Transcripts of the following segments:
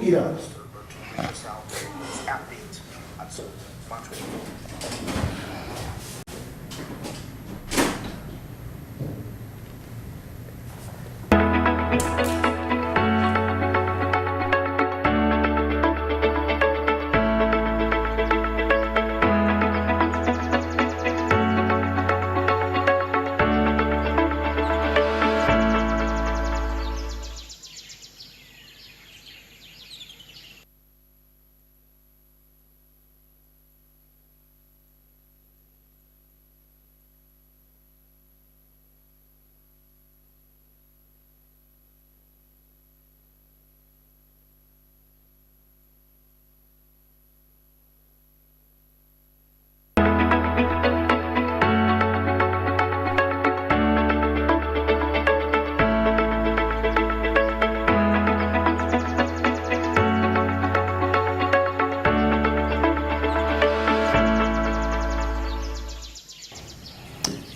Yes.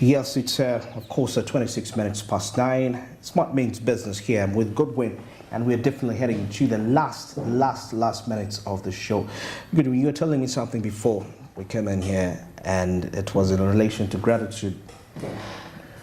Yes, it's of course 26 minutes past 9. Smart means business here with Goodwin, and we're definitely heading to the last minutes of the show. Goodwin, you were telling me something before we came in here, and it was in relation to gratitude.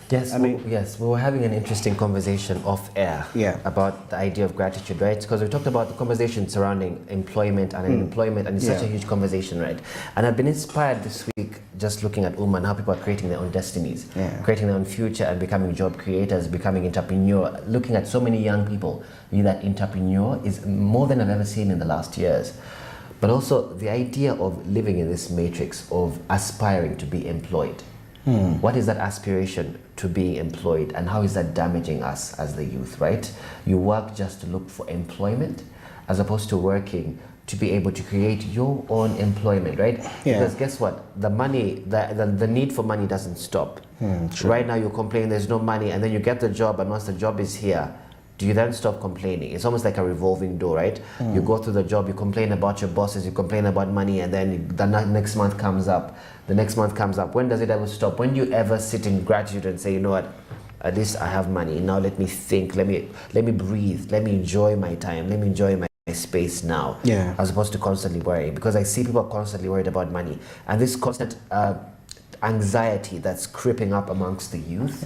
Yes, we were having an interesting conversation off air about the idea of gratitude, right? Because we talked about the conversation surrounding employment and unemployment, and it's such a huge conversation, right? And I've been inspired this week just looking at and how people are creating their own destinies, creating their own future and becoming job creators, becoming entrepreneur. Looking at so many young people being that entrepreneur is more than I've ever seen in the last years. But also the idea of living in this matrix of aspiring to be employed. What is that aspiration to be employed, and how is that damaging us as the youth, right? You work just to look for employment as opposed to working to be able to create your own employment, right? Because guess what? The money, the need for money doesn't stop. Right now you're complaining there's no money, and then you get the job, and once the job is here, do you then stop complaining? It's almost like a revolving door, right? You go through the job, you complain about your bosses, you complain about money, and then the next month comes up. The next month comes up. When does it ever stop? When do you ever sit in gratitude and say, you know what, at least I have money. Now let me think, let me breathe, let me enjoy my time, let me enjoy my space now, as opposed to constantly worrying. Because I see people constantly worried about money, and this constant anxiety that's creeping up amongst the youth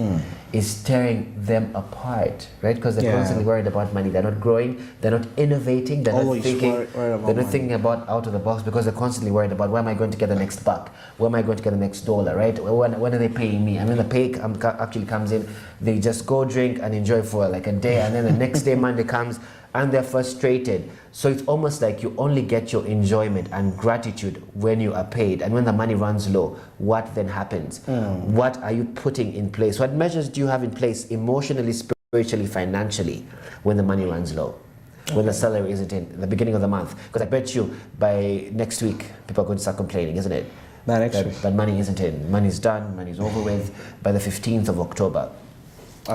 is tearing them apart, right? Because they're constantly worried about money. They're not growing, they're not innovating, they're not thinking, they're not thinking about out of the box, because they're constantly worried about where am I going to get the next buck, where am I going to get the next dollar, right? When are they paying me? And when the pay actually comes in, they just go drink and enjoy for like a day, and then the next day Monday comes and they're frustrated. So it's almost like you only get your enjoyment and gratitude when you are paid, and when the money runs low, what then happens? What are you putting in place? What measures do you have in place emotionally, spiritually, financially when the money runs low? When the salary isn't in the beginning of the month? Because I bet you by next week people are going to start complaining, isn't it? That money isn't in, money's done, money's over with by the 15th of October,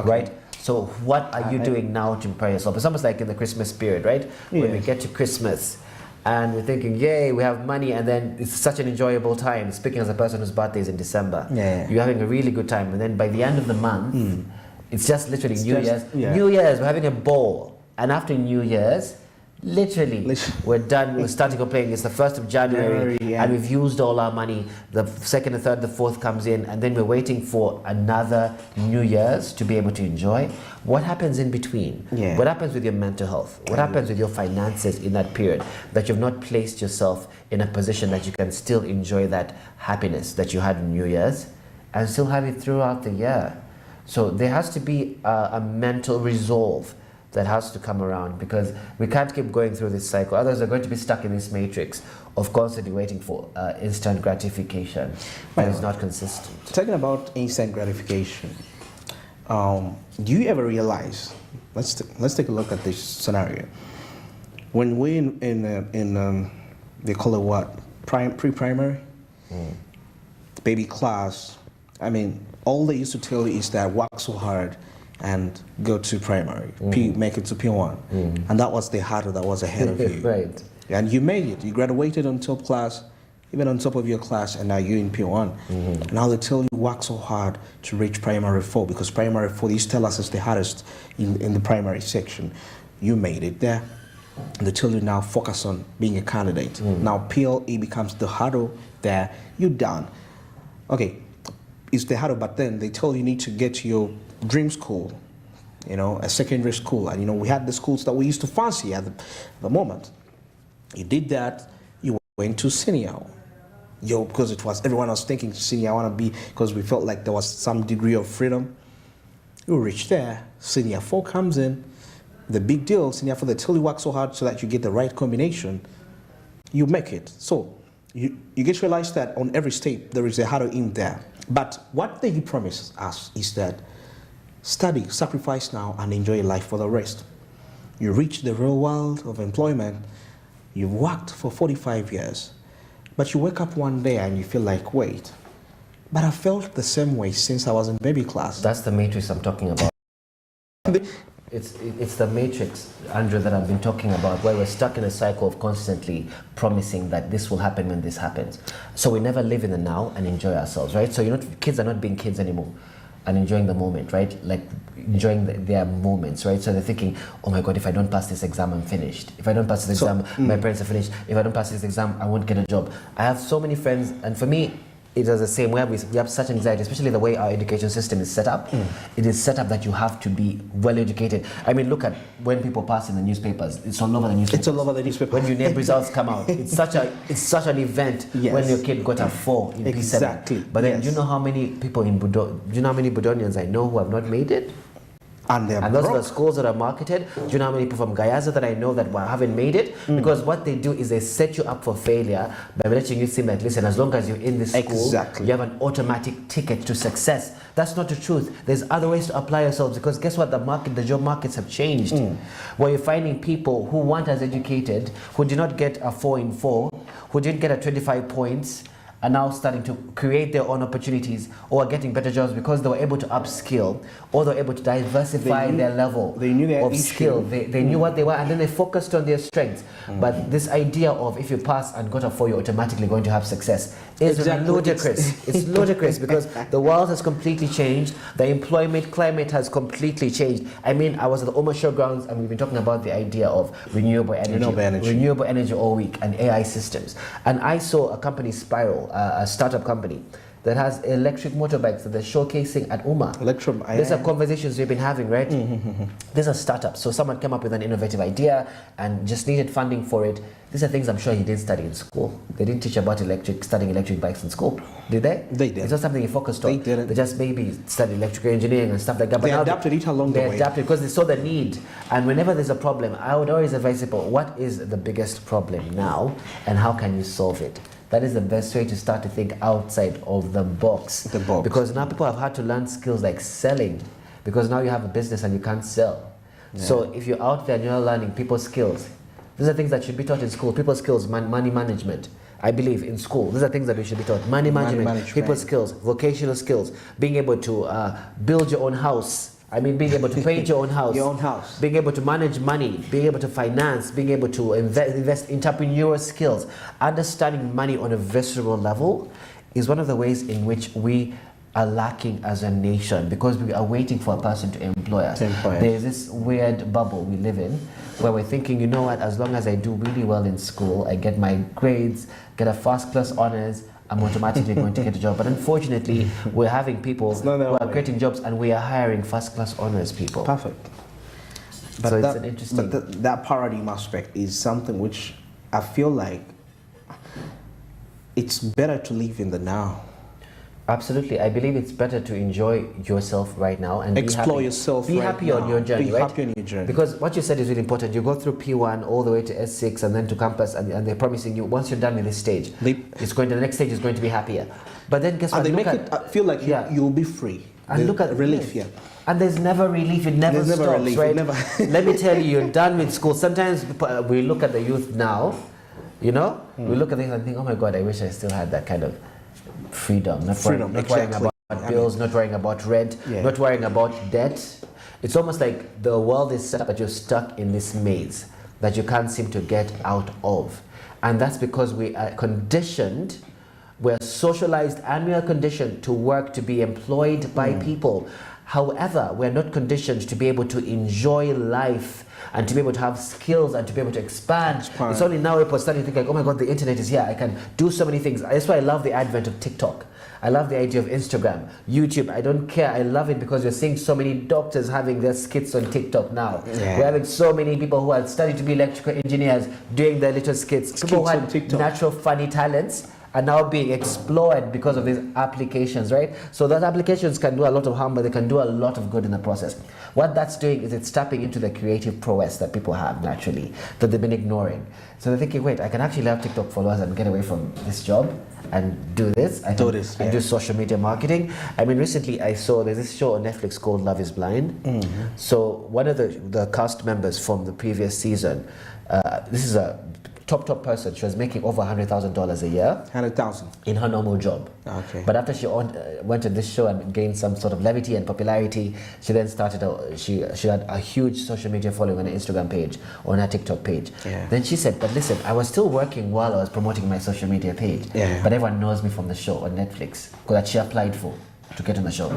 right? So what are you doing now to prepare yourself? It's almost like in the Christmas period, right? When we get to Christmas and we're thinking, yay, we have money, and then it's such an enjoyable time. Speaking as a person whose birthday is in December, you're having a really good time, and then by the end of the month, it's just literally New Year's. New Year's, we're having a ball, and after New Year's, literally, we're done. We're starting complaining. It's the 1st of January, and we've used all our money. The 2nd, the 3rd, the 4th comes in, and then we're waiting for another New Year's to be able to enjoy. What happens in between? What happens with your mental health? What happens with your finances in that period that you've not placed yourself in a position that you can still enjoy that happiness that you had in New Year's and still have it throughout the year? So there has to be a mental resolve that has to come around, because we can't keep going through this cycle. Others are going to be stuck in this matrix of constantly waiting for instant gratification that is not consistent. Talking about instant gratification, do you ever realize, let's take a look at this scenario. When we're in they call it what, pre-primary, baby class, I mean, all they used to tell you is that work so hard and go to primary, make it to P1. And that was the hurdle that was ahead of you. Right. And you made it. You graduated on top class, even on top of your class, and now you're in P1. Now they tell you work so hard to reach primary 4, because primary 4, they used to tell us, is the hardest in the primary section. You made it there. They tell you now focus on being a candidate. Now PLE becomes the hurdle there, you're done. Okay, it's the hurdle, but then they tell you need to get to your dream school, you know, a secondary school. And you know, we had the schools that we used to fancy at the moment. You did that, you went to senior. Because it was, everyone was thinking senior, I want to be, because we felt like there was some degree of freedom. You reach there, senior 4 comes in, the big deal, senior 4, they tell you work so hard so that you get the right combination, you make it. So you get to realize that on every step there is a hurdle in there. But what they promise us is that study, sacrifice now, and enjoy life for the rest. You reach the real world of employment, you've worked for 45 years, but you wake up one day and you feel like, wait, but I felt the same way since I was in baby class. That's the matrix I'm talking about. It's the matrix, Andrew, that I've been talking about, where we're stuck in a cycle of constantly promising that this will happen when this happens. So we never live in the now and enjoy ourselves, right? So kids are not being kids anymore and enjoying the moment, right? Like enjoying their moments, right? So they're thinking, oh my God, if I don't pass this exam, I'm finished. If I don't pass this exam, my parents are finished. If I don't pass this exam, I won't get a job. I have so many friends, and for me, it is the same way. We have such anxiety, especially the way our education system is set up. It is set up that you have to be well educated. I mean, look at when people pass in the newspapers. It's all over the newspaper. It's all over the newspaper. When your name results come out, it's such an event. Yes. When your kid got a 4 in Exactly. P7. But then, do you know how many people in do you know how many Budonians I know who have not made it? And those are the schools that are marketed. Do you know how many people from Gayaza that I know that haven't made it? Because what they do is they set you up for failure by letting you seem like, listen, as long as you're in this school, you have an automatic ticket to success. That's not the truth. There's other ways to apply yourselves, because guess what? The job markets have changed. Where you're finding people who weren't as educated, who did not get a 4 in 4, who didn't get a 25 points, are now starting to create their own opportunities, or are getting better jobs because they were able to upskill, or they were able to diversify their level of skill. They knew what they were, and then they focused on their strengths. But this idea of if you pass and got a 4, you're automatically going to have success is ludicrous. It's ludicrous, because the world has completely changed. The employment climate has completely changed. I mean, I was at the Oma Showgrounds, and we've been talking about the idea of renewable energy all week, and AI systems. And I saw a company, Spiral, a startup company that has electric motorbikes that they're showcasing at UMA. These are conversations we've been having, right? These are startups. So someone came up with an innovative idea and just needed funding for it. These are things I'm sure he didn't study in school. They didn't teach about studying electric bikes in school, did they? They did. It's not something he focused on. They didn't. They just maybe studied electrical engineering and stuff like that. But they adapted it along the way. They adapted because they saw the need. And whenever there's a problem, I would always advise people, what is the biggest problem now, and how can you solve it? That is the best way to start to think outside of the box. Because now people have had to learn skills like selling, because now you have a business and you can't sell. So if you're out there and you're learning people skills, these are things that should be taught in school. People skills, money management. I believe in school, these are things that we should be taught. Money management, people skills, vocational skills, being able to build your own house. I mean, being able to paint your own house. Being able to manage money, being able to finance, being able to invest entrepreneurial skills. Understanding money on a visceral level is one of the ways in which we are lacking as a nation, because we are waiting for a person to employ us. There's this weird bubble we live in where we're thinking, you know what, as long as I do really well in school, I get my grades, get a first class honors, I'm automatically going to get a job. But unfortunately, we're having people who are creating jobs, and we are hiring first-class honors people. Perfect. But so it's an interesting... But that paradigm aspect is something which I feel like it's better to live in the now. Absolutely. I believe it's better to enjoy yourself right now and explore yourself. Be happy on your journey, right? Be happy on your journey. Because what you said is really important. You go through P1 all the way to S6 and then to campus, and they're promising you once you're done with this stage, the next stage is going to be happier. But then guess what? And they make it feel like you'll be free. And look at relief, And there's never relief. It never stops, right? Let me tell you, you're done with school. Sometimes we look at the youth now, you know, we look at things and think, oh my God, I wish I still had that kind of freedom, not worrying about bills, not worrying about rent, not worrying about debt. It's almost like the world is set up that you're stuck in this maze that you can't seem to get out of. And that's because we are conditioned We're socialized and we are conditioned to work, to be employed by people. However, we're not conditioned to be able to enjoy life and to be able to have skills and to be able to expand. It's only now we're starting to think like, oh my God, the internet is here. I can do so many things. That's why I love the advent of TikTok. I love the idea of Instagram, YouTube. I don't care. I love it because you're seeing so many doctors having their skits on TikTok now. We're having so many people who are studying to be electrical engineers doing their little skits. People who had natural funny talents are now being explored because of these applications, right? So those applications can do a lot of harm, but they can do a lot of good in the process. What that's doing is it's tapping into the creative prowess that people have naturally, that they've been ignoring. So they're thinking, wait, I can actually have TikTok followers and get away from this job and do this. I can do social media marketing. I mean, recently I saw there's this show on Netflix called Love is Blind. So one of the cast members from the previous season, this is a top person. She was making over $100,000 a year. 100,000 in her normal job. Okay. But after she went to this show and gained some sort of levity and popularity, she then started. She had a huge social media following on her Instagram page or on her TikTok page. Then she said, "But listen, I was still working while I was promoting my social media page. But everyone knows me from the show on Netflix that she applied for to get on the show."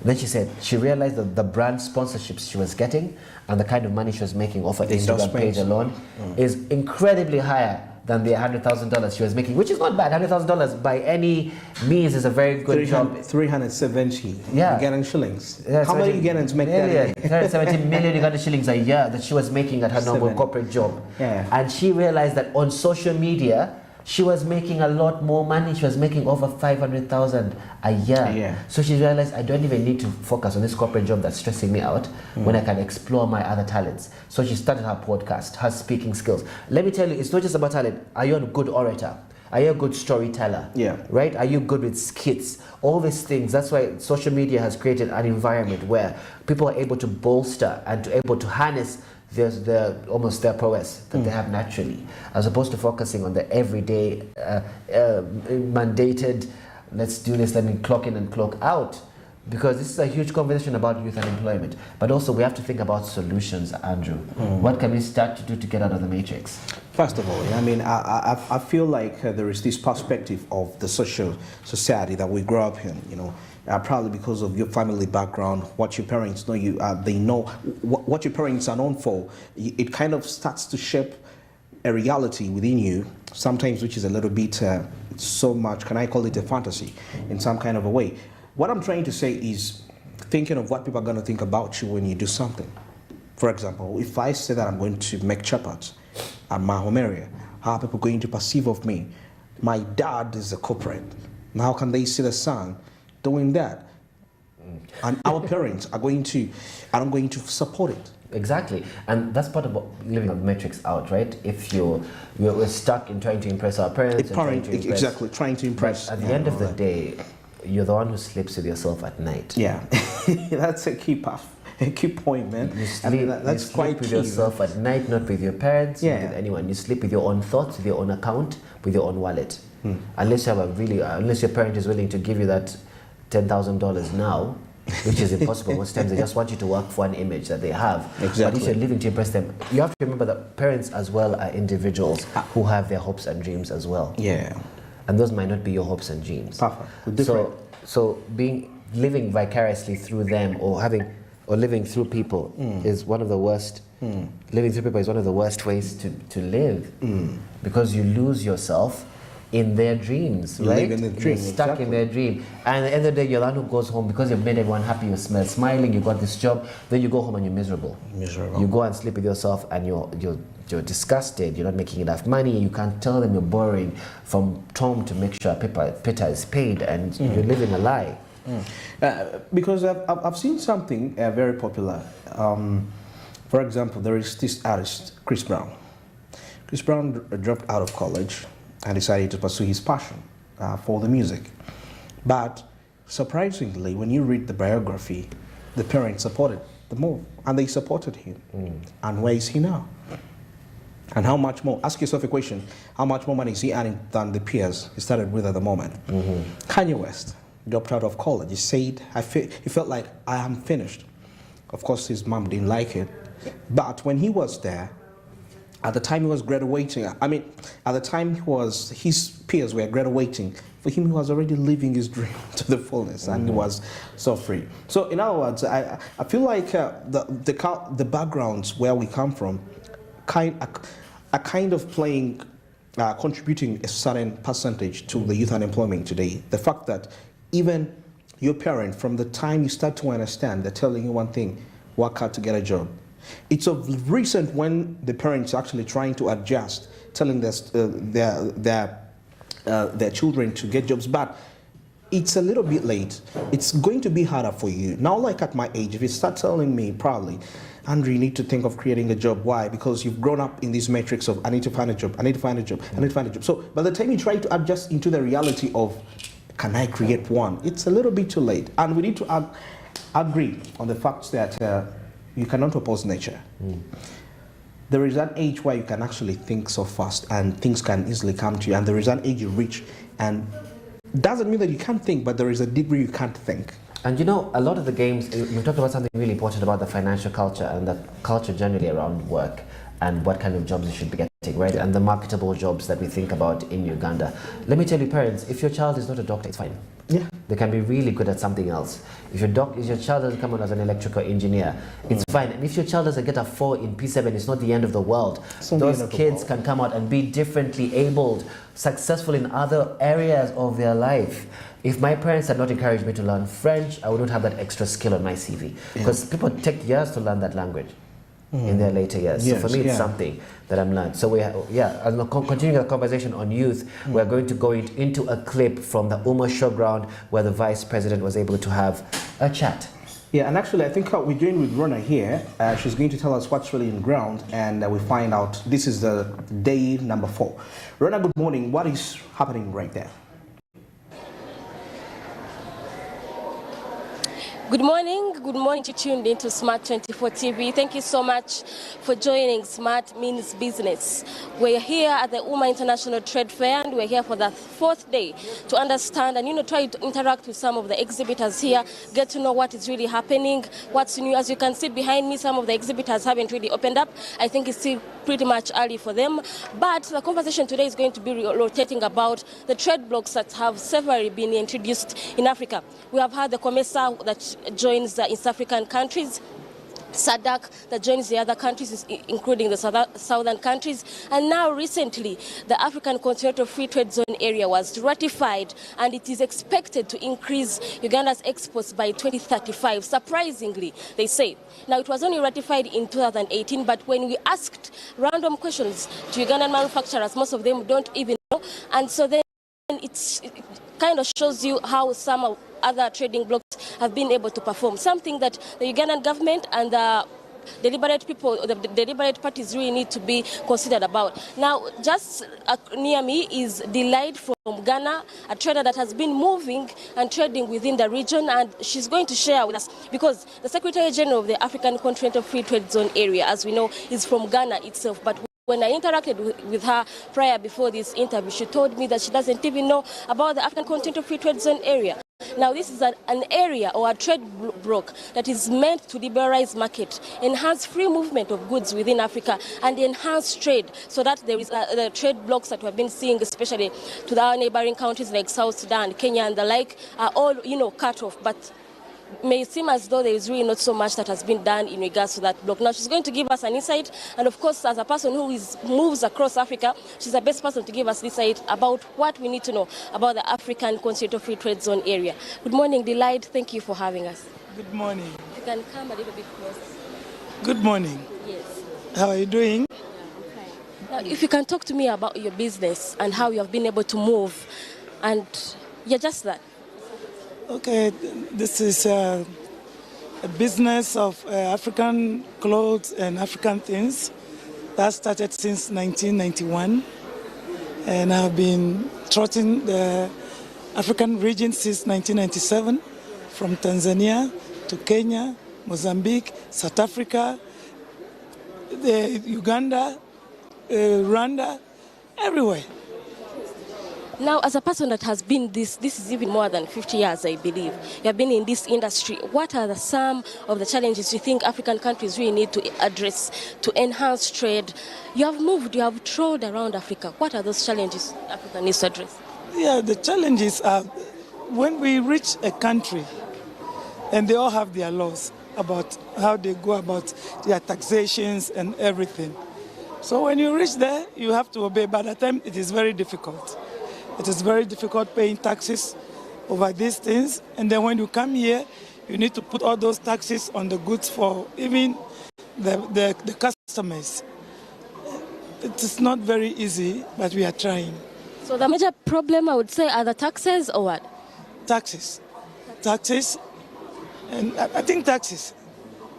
Then she said she realized that the brand sponsorships she was getting and the kind of money she was making off her Instagram page alone is incredibly higher than the $100,000 she was making, which is not bad. $100,000 by any means is a very good job. 370 Ugandan shillings. How many Ugandans make that? 370 million Ugandan shillings a year that she was making at her normal corporate job. And she realized that on social media, she was making a lot more money. She was making over 500,000 a year. So she realized, I don't even need to focus on this corporate job that's stressing me out when I can explore my other talents. So she started her podcast, her speaking skills. Let me tell you, it's not just about talent. Are you a good orator? Are you a good storyteller? Right? Are you good with skits? All these things. That's why social media has created an environment where people are able to bolster and to able to harness almost their prowess that they have naturally, as opposed to focusing on the everyday mandated, let's do this, let me clock in and clock out, because this is a huge conversation about youth unemployment. But also we have to think about solutions, Andrew. What can we start to do to get out of the matrix? First of all, I mean, I feel like there is this perspective of the society that we grow up in, you know. Probably because of your family background, what your parents know, they know what your parents are known for. It kind of starts to shape a reality within you, sometimes which is a little bit so much, can I call it a fantasy in some kind of a way. What I'm trying to say is thinking of what people are going to think about you when you do something. For example, if I say that I'm going to make chapats at my home area, how are people going to perceive of me? My dad is a corporate. How can they see the son doing that? And our parents are going to support it. Exactly. And that's part of what living on the matrix out, right? If we're stuck in trying to impress our parents, trying to impress. But at the end of the day, you're the one who sleeps with yourself at night. That's a key point, man. You sleep, that's quite with yourself at night, not with your parents, not with anyone. You sleep with your own thoughts, with your own account, with your own wallet. Unless your parent is willing to give you that $10,000 now, which is impossible. Most times they just want you to work for an image that they have. But if you're living to impress them, you have to remember that parents as well are individuals who have their hopes and dreams as well. And those might not be your hopes and dreams. So living vicariously through them or living through people is one of the worst. Living through people is one of the worst ways to live, because you lose yourself in their dreams, right? You're stuck in their dream. And at the end of the day, you're the one who goes home because you've made everyone happy, you're smiling, you got this job, then you go home and you're miserable. You go and sleep with yourself and you're disgusted, you're not making enough money, you can't tell them you're borrowing from Tom to make sure Peter is paid, and you're living a lie. Because I've seen something very popular. For example, there is this artist, Chris Brown. Chris Brown dropped out of college and decided to pursue his passion for the music. But surprisingly, when you read the biography, the parents supported the move, and they supported him. And where is he now? And how much more? Ask yourself a question: how much more money is he earning than the peers he started with at the moment? Kanye West dropped out of college. He said, he felt like, I am finished. Of course, his mom didn't like it. But when he was there, At the time he was graduating, at the time his peers were graduating, for him he was already living his dream to the fullness, and he was so free. So in other words, I feel like the backgrounds where we come from are kind of playing, contributing a certain percentage to the youth unemployment today. The fact that even your parent, from the time you start to understand, they're telling you one thing: work hard to get a job. It's of recent when the parents are actually trying to adjust, telling their children to get jobs, but it's a little bit late. It's going to be harder for you. Now, like at my age, if you start telling me probably, Andrew, you need to think of creating a job. Why? Because you've grown up in this matrix of I need to find a job, I need to find a job, I need to find a job. So by the time you try to adjust into the reality of can I create one, it's a little bit too late. And we need to agree on the fact that you cannot oppose nature. There is an age where you can actually think so fast and things can easily come to you, and there is an age you reach, and doesn't mean that you can't think, but there is a degree you can't think. And you know, a lot of the games, you talked about something really important about the financial culture and the culture generally around work and what kind of jobs you should be getting, right? And the marketable jobs that we think about in Uganda. Let me tell you, parents, if your child is not a doctor, it's fine. Yeah. They can be really good at something else. If your child doesn't come out as an electrical engineer, it's fine. And if your child doesn't get a 4 in P7, it's not the end of the world. Those kids can come out and be differently abled, successful in other areas of their life. If my parents had not encouraged me to learn French, I would not have that extra skill on my CV. Because people take years to learn that language in their later years. Yes, so for me, it's something that I'm learned. So continuing the conversation on youth, we're going to go into a clip from the Uma Showground where the Vice President was able to have a chat. Yeah, and actually I think we're doing with Rona here. She's going to tell us what's really in ground, and we find out this is the day number 4. Rona, good morning. What is happening right there? Good morning to tuned into Smart 24 TV. Thank you so much for joining Smart Means Business. We're here at the UMA International Trade Fair, and we're here for the 4th day to understand and try to interact with some of the exhibitors here, get to know what is really happening, what's new. As you can see behind me, some of the exhibitors haven't really opened up. I think it's still pretty much early for them, but the conversation today is going to be rotating about the trade blocks that have severally been introduced in Africa. We have had the COMESA that joins the East African countries, SADC that joins the other countries, including the southern countries, and now recently the African Continental Free Trade Zone area was ratified, and it is expected to increase Uganda's exports by 2035. Surprisingly, they say. Now, it was only ratified in 2018, but when we asked random questions to Ugandan manufacturers, most of them don't even know, and so then it kind of shows you how some other trading blocks have been able to perform, something that the Ugandan government and the deliberate parties really need to be considered about. Now, just near me is Delight from Ghana, a trader that has been moving and trading within the region, and she's going to share with us, because the Secretary General of the African Continental Free Trade Zone area, as we know, is from Ghana itself. But when I interacted with her before this interview, she told me that she doesn't even know about the African Continental Free Trade Zone area. Now, this is an area or a trade bloc that is meant to liberalize market, enhance free movement of goods within Africa, and enhance trade, so that there is the trade blocks that we have been seeing, especially to our neighboring countries like South Sudan, Kenya, and the like, are all cut off. But may seem as though there is really not so much that has been done in regards to that block. Now, she's going to give us an insight, and of course, as a person who moves across Africa, she's the best person to give us insight about what we need to know about the African Continental Free Trade Zone area. Good morning, Delight. Thank you for having us. Good morning. You can come a little bit closer. Good morning. Yes. How are you doing? Yeah, I'm fine. Now, if you can talk to me about your business and how you have been able to move, and just that. Okay, this is a business of African clothes and African things that started since 1991, and I've been trotting the African region since 1997, from Tanzania to Kenya, Mozambique, South Africa, Uganda, Rwanda, everywhere. Now, as a person that has been this is even more than 50 years, I believe. You have been in this industry. What are some of the challenges you think African countries really need to address to enhance trade? You have moved, you have trawled around Africa. What are those challenges Africa needs to address? Yeah, the challenges are when we reach a country and they all have their laws about how they go about their taxations and everything. So when you reach there, you have to obey. By the time, it is very difficult. It is very difficult paying taxes over these things. And then when you come here, you need to put all those taxes on the goods for even the customers. It is not very easy, but we are trying. So the major problem, I would say, are the taxes or what? Taxes. Taxes. And I think taxes.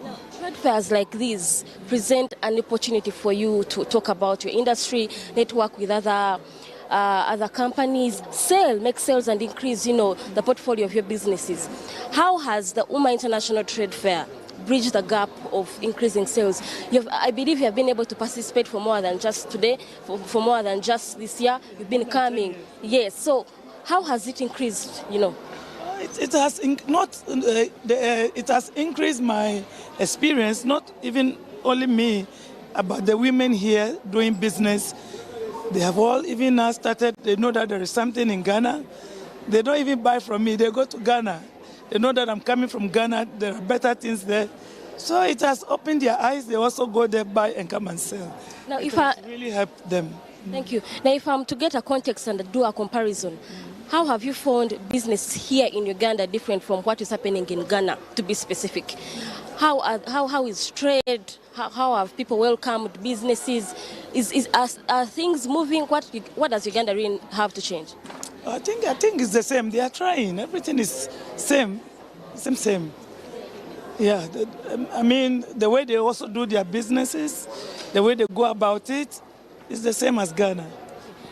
Now, trade fairs like these present an opportunity for you to talk about your industry, network with other companies, make sales and increase, the portfolio of your businesses. How has the UMA International Trade Fair bridged the gap of increasing sales? I believe you have been able to participate for more than just today, for more than just this year. You've been coming. Yes. So how has it increased, It has it has increased my experience, not even only me, about the women here doing business. They have all even now started, they know that there is something in Ghana. They don't even buy from me, they go to Ghana. They know that I'm coming from Ghana, there are better things there. So it has opened their eyes, they also go there, buy and come and sell. Now, it has really helped them. Thank you. Now, if I'm to get a context and do a comparison, how have you found business here in Uganda different from what is happening in Ghana, to be specific? How is trade? How have people welcomed businesses? Are things moving? What does Uganda really have to change? I think it's the same. They are trying. Everything is same. Yeah. I mean, the way they also do their businesses, the way they go about it, is the same as Ghana.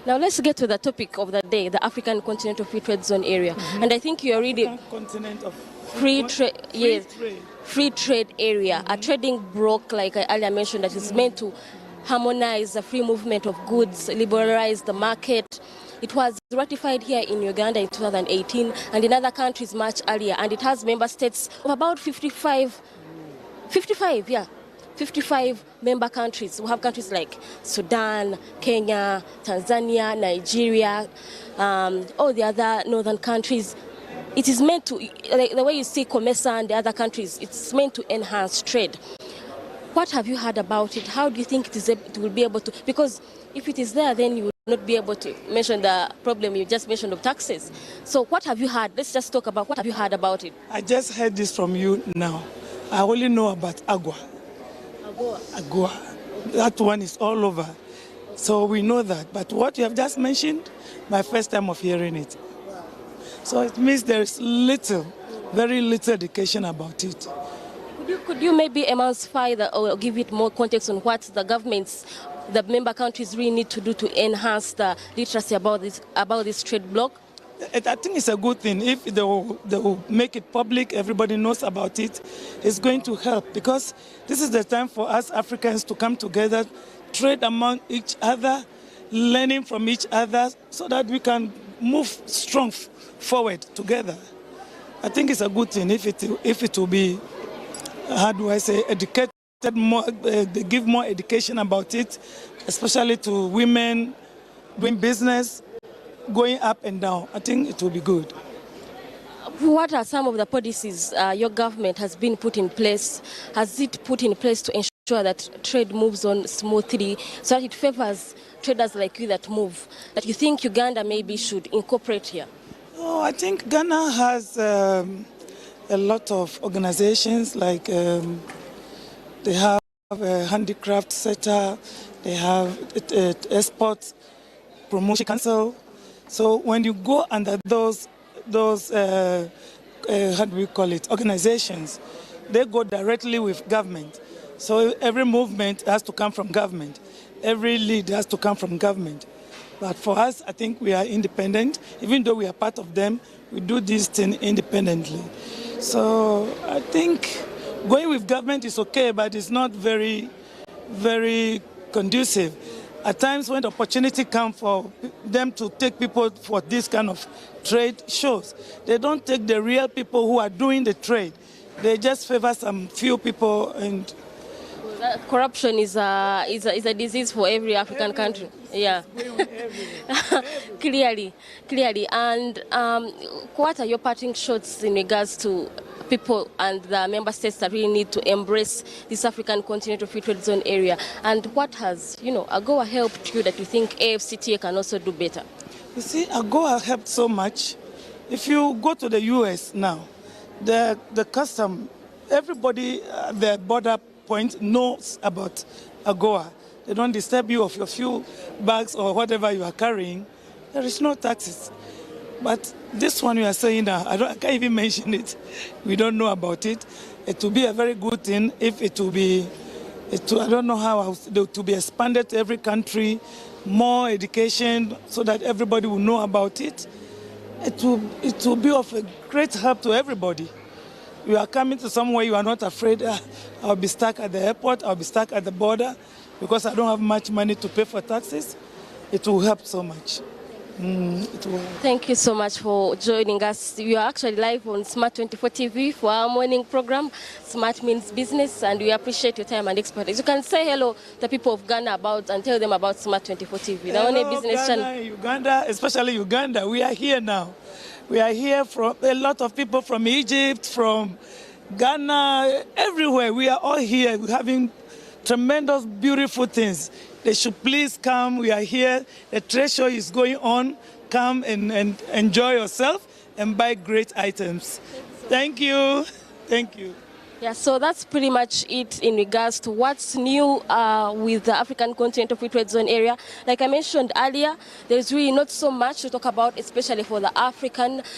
Now let's get to the topic of the day, the African Continental Free Trade Zone area. Mm-hmm. And I think you already... Continent of free trade, yes, free trade area, mm-hmm. A trading bloc, like I earlier mentioned, that is meant to harmonize the free movement of goods, liberalize the market. It was ratified here in Uganda in 2018 and in other countries much earlier, and it has member states of about 55 member countries. We have countries like Sudan, Kenya, Tanzania, Nigeria, all the other northern countries. It is meant to, like the way you see COMESA and the other countries, it's meant to enhance trade. What have you heard about it? How do you think it will be able to? Because if it is there, then you will not be able to mention the problem you just mentioned of taxes. So what have you heard? Let's just talk about what have you heard about it. I just heard this from you now. I only know about Agua. Agua. That one is all over. So we know that. But what you have just mentioned, my first time of hearing it. So it means there is very little education about it. Could you maybe emulsify or give it more context on what the member countries really need to do to enhance the literacy about this trade bloc? I think it's a good thing. If they will make it public, everybody knows about it, it's going to help, because this is the time for us Africans to come together, trade among each other, learning from each other, so that we can move strong forward together. I think it's a good thing if it will be, how do I say, educated more, they give more education about it, especially to women doing business, going up and down. I think it will be good. What are some of the policies your government has been put in place? Has it put in place to ensure that trade moves on smoothly, so that it favors traders like you that move, that you think Uganda maybe should incorporate here? Oh, I think Ghana has a lot of organizations, like they have a handicraft sector, they have export promotion council. So when you go under those how do we call it, organizations, they go directly with government. So every movement has to come from government. Every lead has to come from government. But for us, I think we are independent. Even though we are part of them, we do this thing independently. So I think going with government is okay, but it's not very, very conducive. At times when the opportunity comes for them to take people for this kind of trade shows, they don't take the real people who are doing the trade. They just favor some few people. And corruption is a disease for every African country. Yeah. Clearly. And what are your parting shots in regards to people and the member states that really need to embrace this African Continental Free Trade Zone area? And what has, AGOA helped you that you think AFCTA can also do better? You see, AGOA helped so much. If you go to the US now, the custom, everybody at the border point knows about AGOA. They don't disturb you of your few bags or whatever you are carrying. There is no taxes. But this one you are saying now, I can't even mention it. We don't know about it. It will be a very good thing if it will be, I don't know how else, to be expanded to every country, more education so that everybody will know about it. It will be of a great help to everybody. You are coming to somewhere you are not afraid, I'll be stuck at the airport, I'll be stuck at the border because I don't have much money to pay for taxes. It will help so much. Thank you so much for joining us. You are actually live on Smart 24 TV for our morning program, Smart Means Business, and we appreciate your time and expertise. You can say hello to the people of Ghana and tell them about Smart 24 TV, the only business channel. Uganda, especially Uganda, we are here now. We are here from a lot of people from Egypt, from Ghana, everywhere. We are all here. We're having tremendous, beautiful things. They should please come. We are here. The trade show is going on. Come and enjoy yourself and buy great items. Thank you. Thank you. Yeah, so that's pretty much it in regards to what's new with the African Continental Free Trade Zone area. Like I mentioned earlier, there's really not so much to talk about, especially for the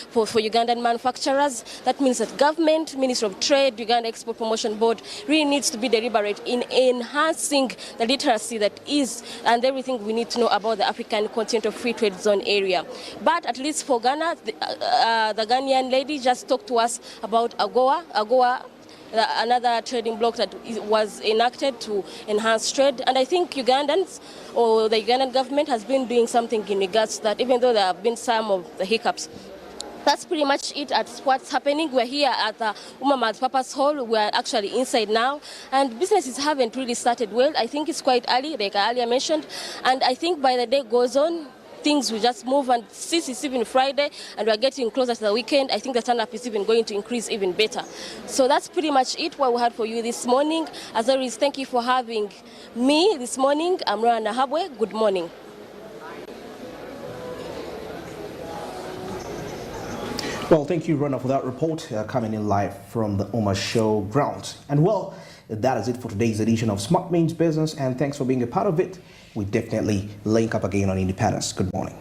for Ugandan manufacturers. That means that government, Ministry of Trade, Uganda Export Promotion Board really needs to be deliberate in enhancing the literacy that is and everything we need to know about the African Continental Free Trade Zone area. But at least for Ghana, the Ghanaian lady just talked to us about AGOA, another trading bloc that was enacted to enhance trade. And I think Ugandans or the Ugandan government has been doing something in regards to that, even though there have been some of the hiccups. That's pretty much it at what's happening. We're here at the Umamad Papa's Hall. We're actually inside now. And businesses haven't really started well. I think it's quite early, like I earlier mentioned. And I think by the day goes on, things will just move, and since it's even Friday and we're getting closer to the weekend, I think the turn-up is even going to increase even better. So that's pretty much it what we had for you this morning. As always, thank you for having me this morning. I'm Rana Habwe. Good morning. Well, thank you, Rana, for that report coming in live from the Oma Show grounds. And well, that is it for today's edition of Smart Means Business, and thanks for being a part of it. We definitely link up again on Independence. Good morning.